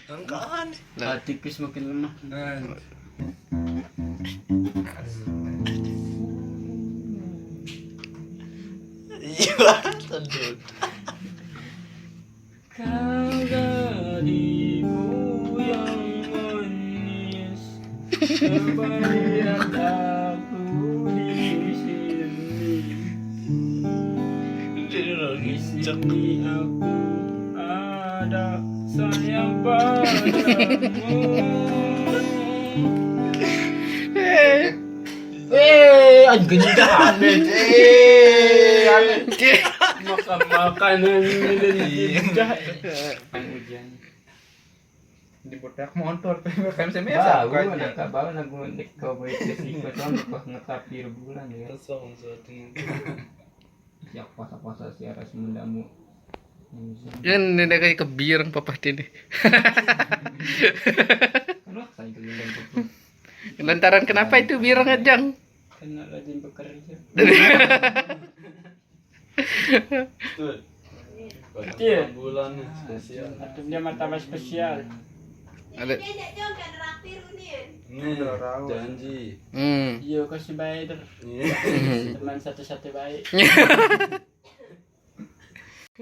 Angkaan. Tipis makin lemah. Iya, tentu. Kau gadisku yang manis, kebayang aku di sini. Di sini aku ada sayang padamu. Anjing dah aneh. Makan makanan lidah. Hujan. Di botak motor PMCM Bau nak bau nak gundik kau baik kesini kau nak ngetapir bulan ya. Kosong satu. Siap puasa-puasa si aras mundamu. Yan, hindi kayo kabirang papatin eh. Ano saya kegendang tu. Lantaran kenapa itu birang ajang? Kena rajin bekerja. Betul. Iya. Bulan spesial. Atau dia martabak spesial. Ada. Nih, janji. Hmm. Iya kasih baik Iya. teman satu-satu baik.